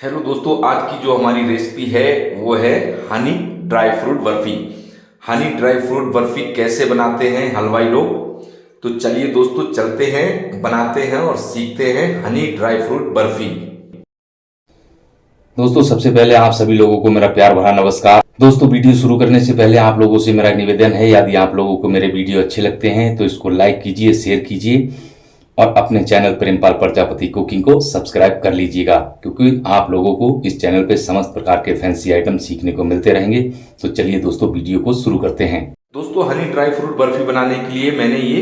Hello दोस्तों, आज की जो हमारी रेसिपी है वो है Honey dry fruit barfi. Honey dry fruit barfi कैसे बनाते हैं हलवाई लोग, तो चलिए दोस्तों चलते हैं, बनाते हैं और सीखते हैं हनी ड्राई फ्रूट बर्फी। दोस्तों सबसे पहले आप सभी लोगों को मेरा प्यार भरा नमस्कार। दोस्तों वीडियो शुरू करने से पहले आप लोगों से मेरा निवेदन है, यदि आप लोगों को मेरे वीडियो अच्छे लगते हैं तो इसको लाइक कीजिए, शेयर कीजिए और अपने चैनल प्रेमपाल प्रजापति कुकिंग को सब्सक्राइब कर लीजिएगा, क्योंकि आप लोगों को इस चैनल पे समस्त प्रकार के फैंसी आइटम सीखने को मिलते रहेंगे। तो चलिए दोस्तों वीडियो को शुरू करते हैं। दोस्तों हनी ड्राई फ्रूट बर्फी बनाने के लिए मैंने ये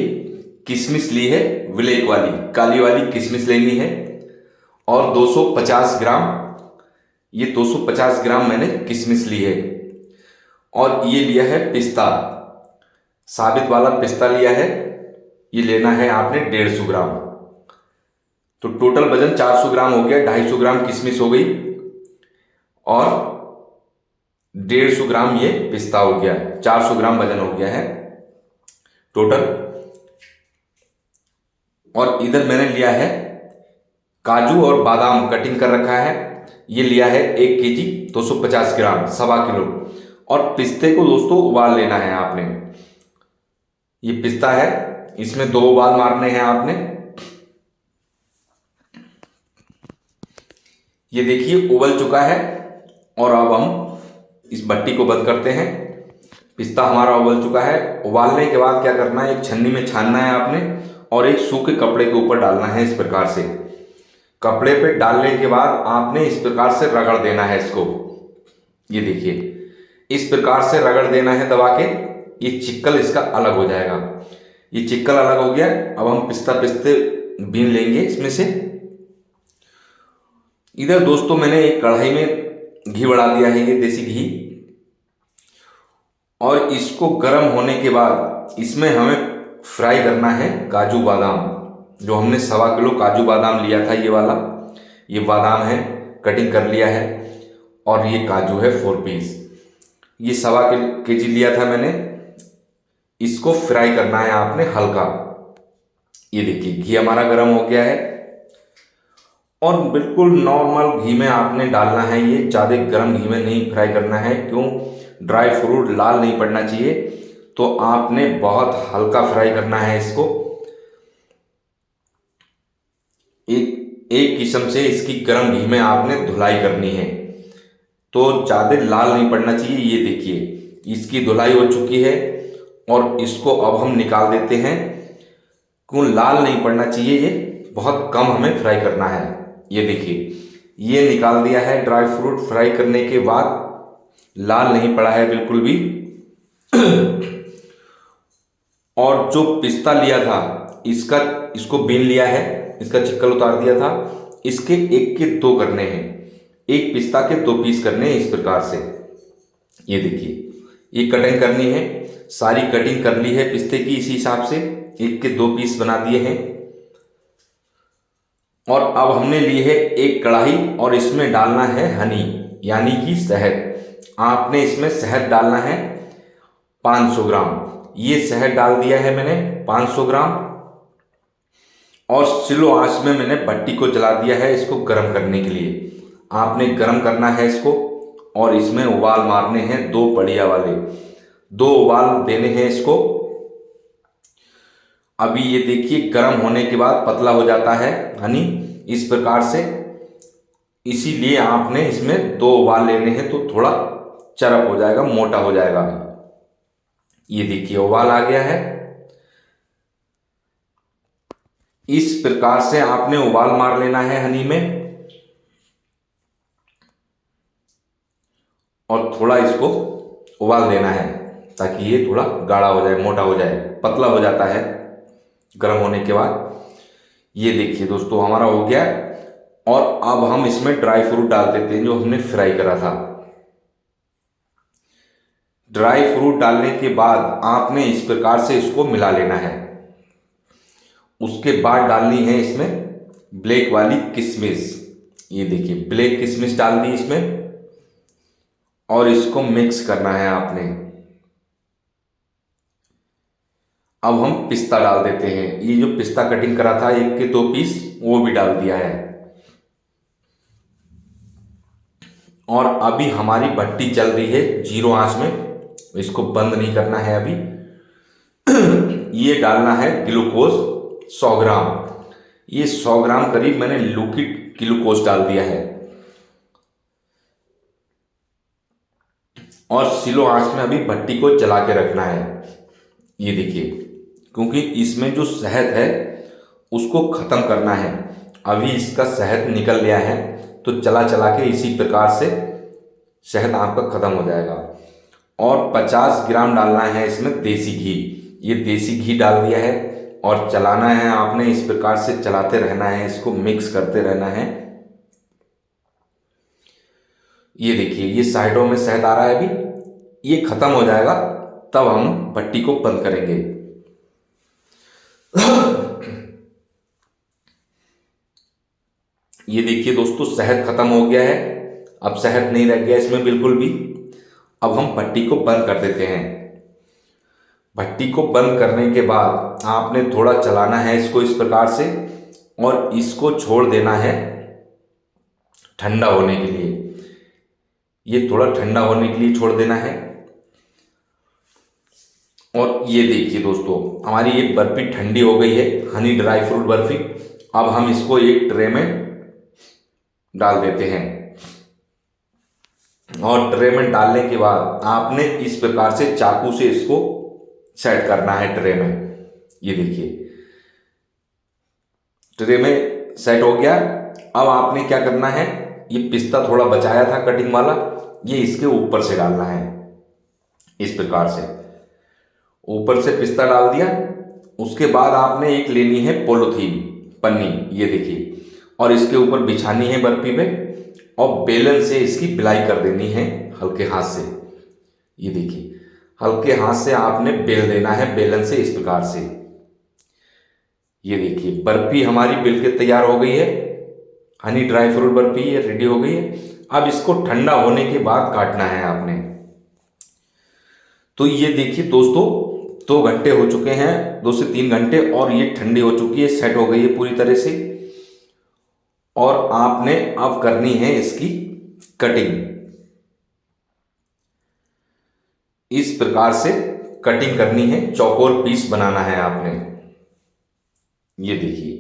किशमिश ली है, ब्लैक वाली काली वाली किशमिश लेनी है। और 250 ग्राम, ये 250 ग्राम मैंने किशमिश ली है। और ये लिया है पिस्ता, साबित वाला पिस्ता लिया है, ये लेना है आपने 150 ग्राम। तो टोटल वजन 400 ग्राम हो गया। 250 ग्राम किशमिश हो गई और 150 ग्राम ये पिस्ता हो गया। 400 ग्राम वजन हो गया है टोटल। और इधर मैंने लिया है काजू और बादाम कटिंग कर रखा है, ये लिया है 1 केजी 250 ग्राम, 1.25 किलो। और पिस्ते को दोस्तों उबाल लेना है आपने। ये पिस्ता है, इसमें 2 उबाल मारने हैं आपने। ये देखिए उबल चुका है। और अब हम इस भट्टी को बंद करते हैं। पिस्ता हमारा उबल चुका है। उबालने के बाद क्या करना है, एक छन्नी में छानना है आपने और एक सूखे कपड़े के ऊपर डालना है। इस प्रकार से कपड़े पे डालने के बाद आपने इस प्रकार से रगड़ देना है इसको। ये देखिए इस प्रकार से रगड़ देना है दबा के, ये चिक्कल इसका अलग हो जाएगा। ये चिक्कल अलग हो गया। अब हम पिस्ते बीन लेंगे इसमें से। इधर दोस्तों मैंने एक कढ़ाई में घी बढ़ा दिया है, ये देसी घी। और इसको गर्म होने के बाद इसमें हमें फ्राई करना है काजू बादाम। जो हमने 1.25 किलो काजू बादाम लिया था, ये वाला, ये बादाम है, कटिंग कर लिया है। और ये काजू है 4 पीस, ये 1.25 केजी लिया था मैंने। इसको फ्राई करना है आपने हल्का। ये देखिए घी हमारा गर्म हो गया है और बिल्कुल नॉर्मल घी में आपने डालना है। ये ज़्यादा गर्म घी में नहीं फ्राई करना है, क्यों, ड्राई फ्रूट लाल नहीं पड़ना चाहिए। तो आपने बहुत हल्का फ्राई करना है इसको। एक एक किस्म से इसकी गर्म घी में आपने धुलाई करनी है, तो ज़्यादा लाल नहीं पड़ना चाहिए। ये देखिए इसकी धुलाई हो चुकी है और इसको अब हम निकाल देते हैं। क्यों, लाल नहीं पड़ना चाहिए, ये बहुत कम हमें फ्राई करना है। ये देखिए ये निकाल दिया है। ड्राई फ्रूट फ्राई करने के बाद लाल नहीं पड़ा है बिल्कुल भी। और जो पिस्ता लिया था इसको बीन लिया है, इसका चिक्कल उतार दिया था। इसके 1 के 2 करने हैं, एक पिस्ता के 2 पीस करने हैं इस प्रकार से। ये देखिए ये कटिंग करनी है, सारी कटिंग कर ली है पिस्ते की। इसी हिसाब से 1 के 2 पीस बना दिए हैं। और अब हमने ली है एक कढ़ाई और इसमें डालना है हनी, यानी कि शहद। आपने इसमें शहद डालना है 500 ग्राम। ये शहद डाल दिया है मैंने 500 ग्राम। और स्लो आंच में मैंने भट्टी को जला दिया है इसको गर्म करने के लिए। आपने गर्म करना है इसको और इसमें उबाल मारने हैं 2 बढ़िया वाले, 2 उबाल देने हैं इसको। अभी ये देखिए गर्म होने के बाद पतला हो जाता है हनी इस प्रकार से। इसीलिए आपने इसमें 2 उबाल लेने हैं, तो थोड़ा चरप हो जाएगा, मोटा हो जाएगा। ये देखिए उबाल आ गया है। इस प्रकार से आपने उबाल मार लेना है हनी में और थोड़ा इसको उबाल देना है ताकि ये थोड़ा गाढ़ा हो जाए, मोटा हो जाए, पतला हो जाता है गर्म होने के बाद। ये देखिए दोस्तों हमारा हो गया। और अब हम इसमें ड्राई फ्रूट डाल देते हैं जो हमने फ्राई करा था। ड्राई फ्रूट डालने के बाद आपने इस प्रकार से इसको मिला लेना है। उसके बाद डालनी है इसमें ब्लैक वाली किशमिश। ये देखिए ब्लैक किशमिश डाल दी इसमें और इसको मिक्स करना है आपने। अब हम पिस्ता डाल देते हैं। ये जो पिस्ता कटिंग करा था 1 के 2 पीस, वो भी डाल दिया है। और अभी हमारी भट्टी चल रही है जीरो आंच में, इसको बंद नहीं करना है अभी। ये डालना है ग्लूकोज 100 ग्राम। ये 100 ग्राम करीब मैंने लिक्विड ग्लूकोज डाल दिया है और स्लो आंच में अभी भट्टी को जला के रखना है। ये देखिए, क्योंकि इसमें जो शहद है उसको ख़त्म करना है। अभी इसका शहद निकल गया है तो चला चला के इसी प्रकार से शहद आपका ख़त्म हो जाएगा। और 50 ग्राम डालना है इसमें देसी घी। ये देसी घी डाल दिया है और चलाना है आपने, इस प्रकार से चलाते रहना है, इसको मिक्स करते रहना है। ये देखिए, ये साइडों में शहद आ रहा है, अभी ये ख़त्म हो जाएगा तब हम भट्टी को बंद करेंगे। ये देखिए दोस्तों, शहद खत्म हो गया है, अब शहद नहीं रह गया इसमें बिल्कुल भी। अब हम भट्टी को बंद कर देते हैं। भट्टी को बंद करने के बाद आपने थोड़ा चलाना है इसको इस प्रकार से और इसको छोड़ देना है ठंडा होने के लिए। ये थोड़ा ठंडा होने के लिए छोड़ देना है। और ये देखिए दोस्तों, हमारी ये बर्फी ठंडी हो गई है, हनी ड्राई फ्रूट बर्फी। अब हम इसको एक ट्रे में डाल देते हैं और ट्रे में डालने के बाद आपने इस प्रकार से चाकू से इसको सेट करना है ट्रे में। ये देखिए, ट्रे में सेट हो गया। अब आपने क्या करना है, ये पिस्ता थोड़ा बचाया था कटिंग वाला, ये इसके ऊपर से डालना है। इस प्रकार से ऊपर से पिस्ता डाल दिया। उसके बाद आपने एक लेनी है पॉलीथीन पन्नी, ये देखिए, और इसके ऊपर बिछानी है बर्फी पे और बेलन से इसकी बिलाई कर देनी है हल्के हाथ से। ये देखिए, हल्के हाथ से आपने बेल देना है बेलन से इस प्रकार से। ये देखिए, बर्फी हमारी बेल के तैयार हो गई है। हनी ड्राई फ्रूट बर्फी ये रेडी हो गई है। अब इसको ठंडा होने के बाद काटना है आपने। तो ये देखिए दोस्तों, 2 घंटे हो चुके हैं, 2 से 3 घंटे, और ये ठंडी हो चुकी है, सेट हो गई है पूरी तरह से। और आपने अब करनी है इसकी कटिंग। इस प्रकार से कटिंग करनी है, चौकोर पीस बनाना है आपने। ये देखिए,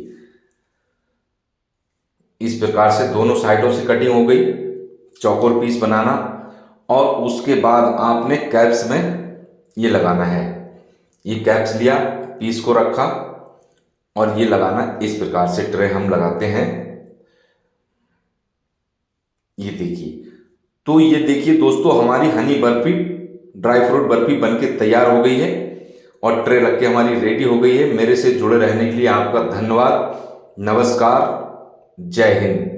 इस प्रकार से दोनों साइडों से कटिंग हो गई, चौकोर पीस बनाना। और उसके बाद आपने कैप्स में ये लगाना है। ये कैप्स लिया, पीस को रखा और ये लगाना इस प्रकार से ट्रे हम लगाते हैं। ये देखिए, तो ये देखिए दोस्तों, हमारी हनी बर्फी ड्राई फ्रूट बर्फी बनके तैयार हो गई है और ट्रे रख के हमारी रेडी हो गई है। मेरे से जुड़े रहने के लिए आपका धन्यवाद। नमस्कार, जय हिंद।